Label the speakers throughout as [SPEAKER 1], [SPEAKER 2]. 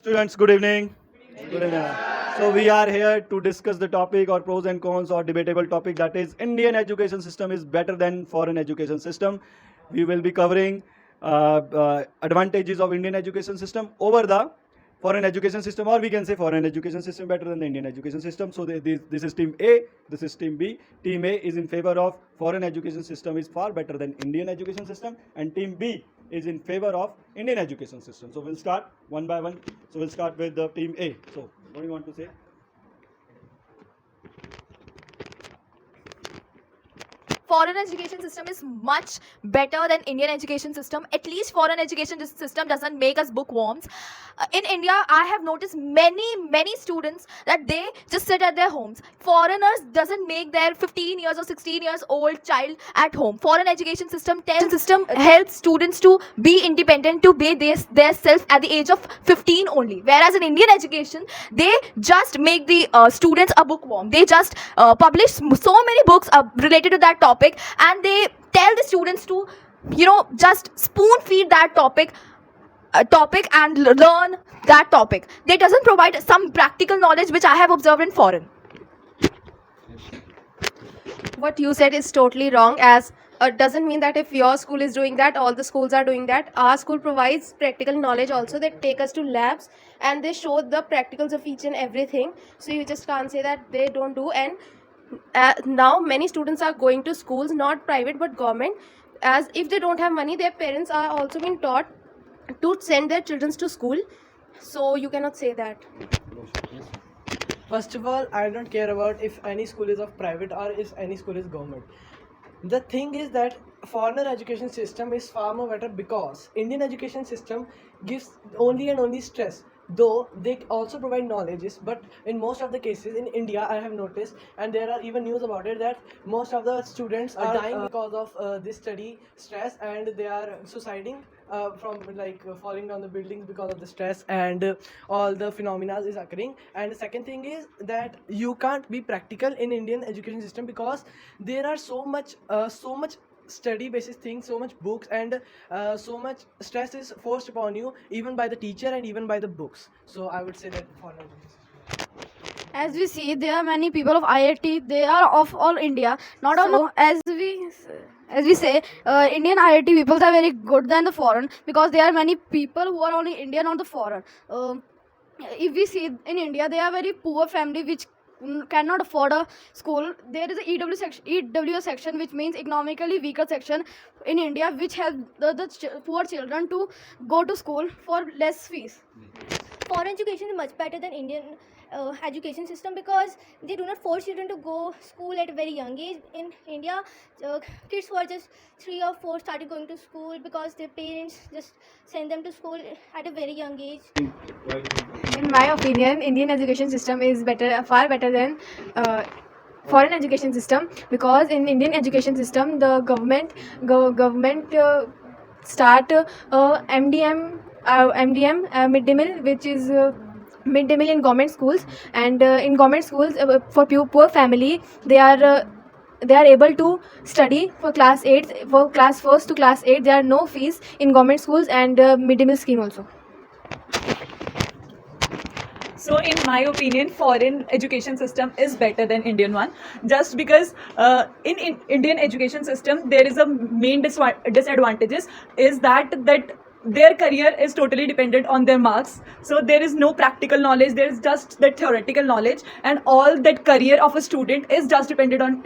[SPEAKER 1] Students, good evening. Good evening. So we are here to discuss the topic or pros and cons or debatable topic, that is Indian education system is better than foreign education system. We will be covering advantages of Indian education system over the foreign education system, or we can say foreign education system better than the Indian education system. So this is team A, this is team B. Team A is in favor of foreign education system is far better than Indian education system, and team B is in favor of Indian education system. So we'll start one by one. So we'll start with the team A. So what do you want to say?
[SPEAKER 2] Foreign education system is much better than Indian education system. At least foreign education system doesn't make us bookworms. In India, I have noticed many students that they just sit at their homes. Foreigners doesn't make their 15 years or 16 years old child at home. Foreign education system helps students to be independent, to be their self at the age of 15 only. Whereas in Indian education, they just make the students a bookworm. They just publish so many books related to that topic, and they tell the students to just spoon feed that topic and learn that topic. They doesn't provide some practical knowledge which I have observed in foreign.
[SPEAKER 3] What you said is totally wrong, as doesn't mean that if your school is doing that, all the schools are doing that. Our school provides practical knowledge also. They take us to labs and they show the practicals of each and everything. So you just can't say that they don't do. And now many students are going to schools, not private but government, as if they don't have money, their parents are also being taught to send their children to school. So you cannot say that.
[SPEAKER 4] First of all, I don't care about if any school is of private or if any school is government. The thing is that foreigner education system is far more better because Indian education system gives only and only stress. Though they also provide knowledges, but in most of the cases in India, I have noticed, and there are even news about it, that most of the students are dying because of this study stress, and they are suiciding from falling down the buildings because of the stress, and all the phenomena is occurring. And the second thing is that you can't be practical in Indian education system because there are so much study basis things, so much books, and so much stress is forced upon you even by the teacher and even by the books. So I would say that for
[SPEAKER 5] As we see, there are many people of IIT. They are of all India, not all. So, as we say, Indian IIT people are very good than the foreign, because there are many people who are only Indian, not the foreign. If we see in India, they are very poor family which cannot afford a school. There is a EWS section, which means economically weaker section in India, which help the poor children to go to school for less fees.
[SPEAKER 6] Foreign education is much better than Indian education system because they do not force children to go school at a very young age. In India, kids who are just 3 or 4 started going to school because their parents just send them to school at a very young age.
[SPEAKER 3] In my opinion, Indian education system is far better than foreign education system, because in Indian education system, the government start MDM midday meal, which is midday meal in government schools. And in government schools, for poor family, they are able to study for class 8, for class 1st to class 8. There are no fees in government schools, and midday meal scheme also.
[SPEAKER 7] So in my opinion, foreign education system is better than Indian one, just because in Indian education system there is a main disadvantages is that their career is totally dependent on their marks. So there is no practical knowledge, there is just the theoretical knowledge, and all that career of a student is just dependent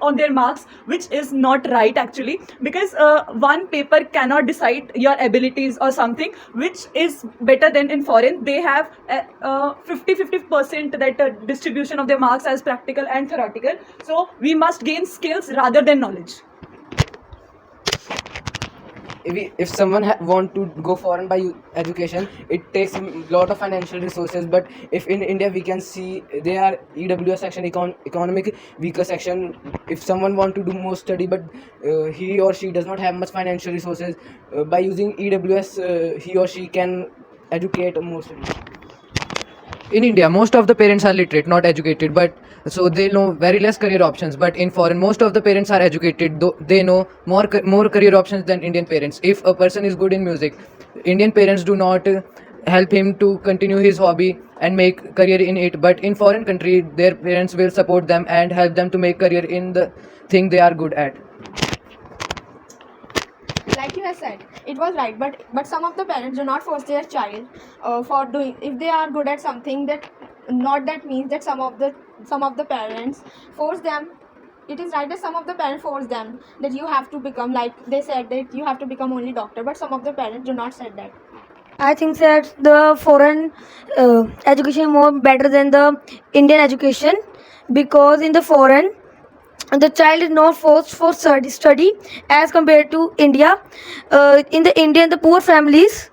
[SPEAKER 7] on their marks, which is not right actually, because one paper cannot decide your abilities or something, which is better than in foreign. They have 50% that distribution of their marks as practical and theoretical. So we must gain skills rather than knowledge.
[SPEAKER 8] If someone want to go foreign by education, it takes a lot of financial resources. But if in India, we can see there are EWS section, economic weaker section. If someone want to do more study, but he or she does not have much financial resources, by using EWS, he or she can educate more study.
[SPEAKER 9] In India, most of the parents are literate, not educated, but so they know very less career options. But in foreign, most of the parents are educated, though they know more career options than Indian parents. If a person is good in music, Indian parents do not help him to continue his hobby and make career in it. But in foreign country, their parents will support them and help them to make career in the thing they are good at.
[SPEAKER 5] Like you have said, it was right, but some of the parents do not force their child for doing, if they are good at something, that not that means that some of the parents force them. It is right that some of the parents force them that you have to become, like they said that you have to become only doctor, but some of the parents do not said that.
[SPEAKER 10] I think that the foreign education is more better than the Indian education, because in the foreign the child is not forced for study as compared to India. In the Indian, the poor families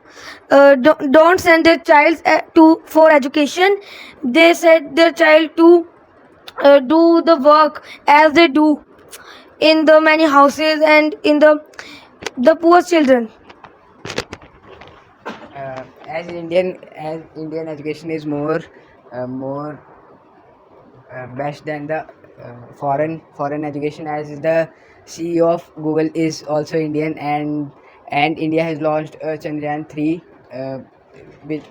[SPEAKER 10] don't send their child to for education. They send their child to do the work as they do in the many houses and in the poor children.
[SPEAKER 8] As Indian education is more best than the foreign education, as the CEO of Google is also Indian, and India has launched Chandrayaan 3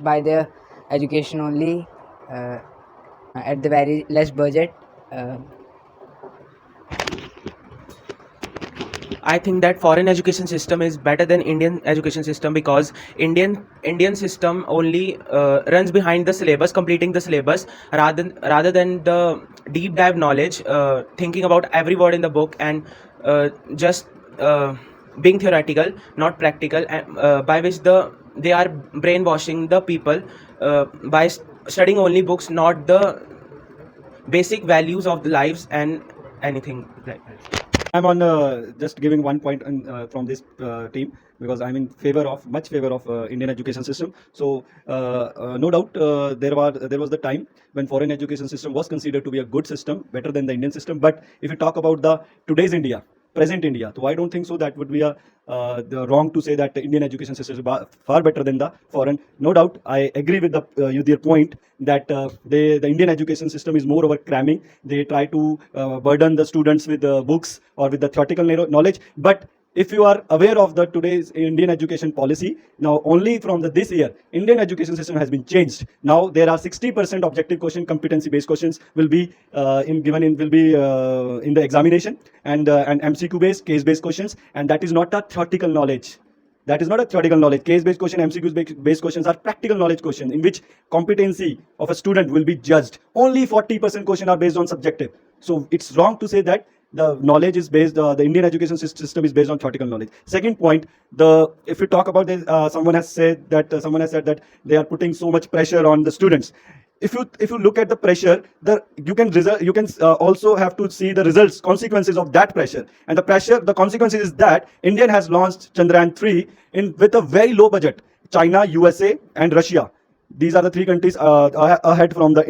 [SPEAKER 8] by the education only, at the very less budget.
[SPEAKER 11] I think that foreign education system is better than Indian education system, because Indian system only runs behind the syllabus, completing the syllabus, rather than the deep dive knowledge, thinking about every word in the book, and just being theoretical, not practical, and by which they are brainwashing the people by studying only books, not the basic values of the lives and anything like that.
[SPEAKER 1] I'm on just giving one point from this team, because I'm in much favor of Indian education system. So no doubt there was the time when foreign education system was considered to be a good system, better than the Indian system. But if you talk about the today's India, present India, so I don't think so. That would be the wrong to say that the Indian education system is far better than the foreign. No doubt, I agree with your point that the Indian education system is more over cramming. They try to burden the students with books or with the theoretical knowledge. But if you are aware of the today's Indian education policy, now only from this year, Indian education system has been changed. Now there are 60% objective question, competency-based questions will be in the examination, and MCQ-based, case-based questions, and that is not a theoretical knowledge. That is not a theoretical knowledge. Case-based question, MCQ-based questions are practical knowledge questions in which competency of a student will be judged. Only 40% questions are based on subjective. So it's wrong to say that the knowledge is based, the Indian education system is based on theoretical knowledge. Second point, if you talk about this, someone has said that they are putting so much pressure on the students. If you look at the pressure, you can also have to see the results, consequences of that pressure. And the consequences is that India has launched Chandrayaan 3 with a very low budget. China, USA, and Russia. These are the three countries ahead from the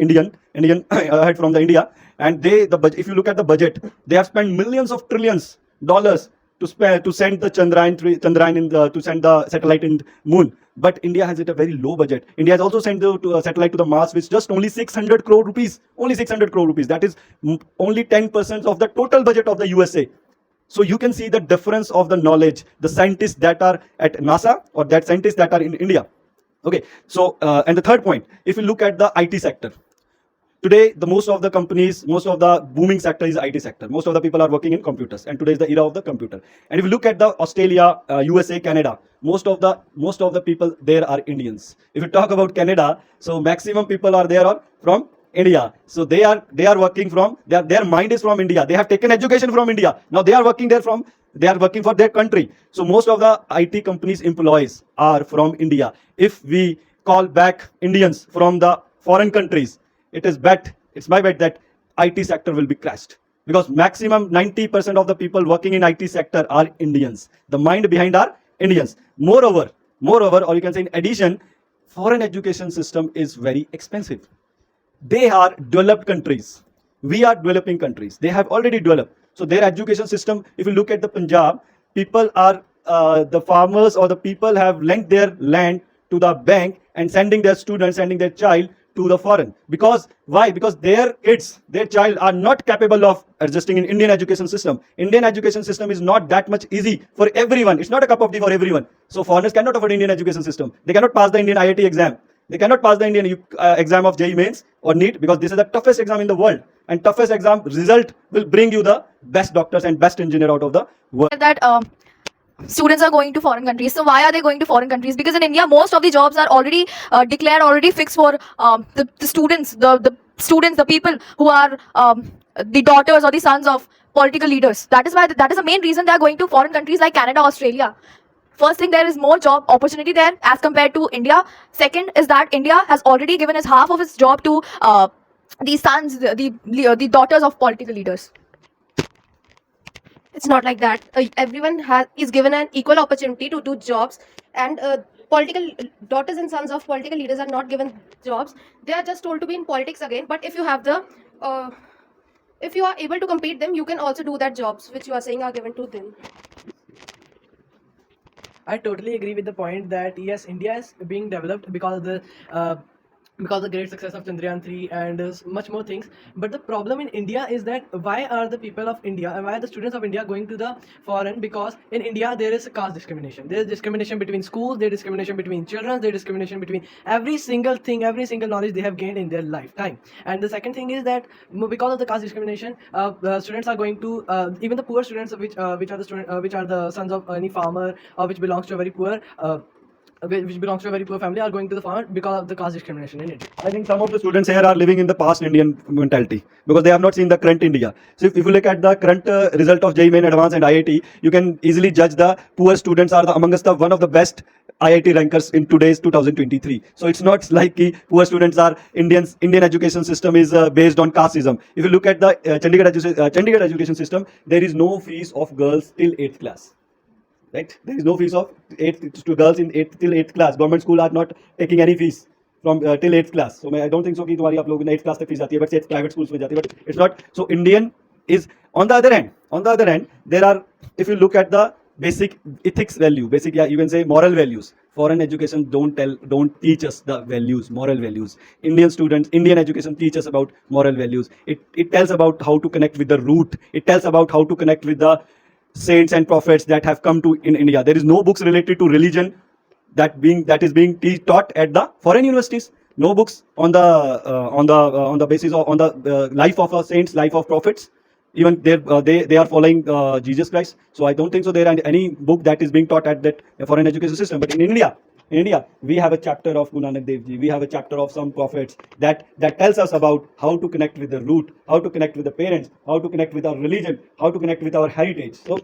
[SPEAKER 1] ahead from the India. And if you look at the budget, they have spent millions of trillions dollars to send the to send the satellite in the moon. But India has it a very low budget. India has also sent a satellite to the Mars with just only 600 crore rupees. Only 600 crore rupees. That is only 10% of the total budget of the USA. So you can see the difference of the knowledge, the scientists that are at NASA or that scientists that are in India. Okay, so and the third point, if you look at the IT sector, today most of the booming sector is IT sector. Most of the people are working in computers, and today is the era of the computer. And if you look at the Australia, USA, Canada, most of the people there are Indians. If you talk about Canada, so maximum people are there are from India. So they are working from their mind is from India. They have taken education from India. Now they are working for their country. So most of the IT companies employees are from India. If we call back Indians from the foreign countries, it's my bet that IT sector will be crashed, because maximum 90% of the people working in IT sector are Indians. The mind behind are Indians. Moreover, or you can say in addition, foreign education system is very expensive. They are developed countries. We are developing countries. They have already developed. So their education system, if you look at the Punjab, people are, the farmers or the people have lent their land to the bank and sending their child to the foreign. Because why? Because their child are not capable of adjusting in Indian education system. Indian education system is not that much easy for everyone. It's not a cup of tea for everyone. So foreigners cannot afford Indian education system. They cannot pass the Indian IIT exam. They cannot pass the Indian exam of JEE mains or NEET, because this is the toughest exam in the world, and toughest exam result will bring you the best doctors and best engineer out of the world.
[SPEAKER 2] That students are going to foreign countries. So why are they going to foreign countries? Because in India, most of the jobs are already declared, already fixed for the students, the students, the people who are the daughters or the sons of political leaders. That is why that is the main reason they are going to foreign countries like Canada, Australia. First thing, there is more job opportunity there as compared to India. Second is that India has already given us half of its job to the sons, the daughters of political leaders.
[SPEAKER 3] It's not like that. Everyone is given an equal opportunity to do jobs, and political daughters and sons of political leaders are not given jobs. They are just told to be in politics again. But if you have the, if you are able to compete them, you can also do that jobs which you are saying are given to them.
[SPEAKER 4] I totally agree with the point that yes, India is being developed because of the great success of Chandrayaan 3 and much more things. But the problem in India is that why are the people of India and why are the students of India going to the foreign? Because in India there is caste discrimination. There is discrimination between schools, there is discrimination between children, there is discrimination between every single thing, every single knowledge they have gained in their lifetime. And the second thing is that because of the caste discrimination, students are going to even the poor students, which are the sons of any farmer or which belongs to a very poor. Which belongs to a very poor family are going to the farm because of the caste discrimination in it.
[SPEAKER 1] I think some of the students here are living in the past Indian mentality because they have not seen the current India. So if you look at the current result of JEE Main Advanced and IIT, you can easily judge the poor students are amongst the one of the best IIT rankers in today's 2023. So it's not like poor students are Indian education system is based on casteism. If you look at the Chandigarh education system, there is no fees of girls till 8th class. Right? There is no fees of 8th to girls in 8th till 8th class. Government school are not taking any fees from till 8th class. So I don't think so कि तुम्हारी आप लोगों ने 8th class तक fees आती है, but it's private schools में जाती है, but it's not. So Indian is on the other hand, there are, if you look at the basic ethics value, basic, yeah, you can say moral values. Foreign education don't teach us the values, moral values. Indian education teaches about moral values. It tells about how to connect with the root. It tells about how to connect with the saints and prophets that have come to in India. There is no books related to religion that is being taught at the foreign universities. No books on the basis of life of saints, life of prophets. Even they are following Jesus Christ. So I don't think so there are any book that is being taught at that foreign education system. But in India, we have a chapter of Guru Nanak Dev Ji, we have a chapter of some prophets that tells us about how to connect with the root, how to connect with the parents, how to connect with our religion, how to connect with our heritage. So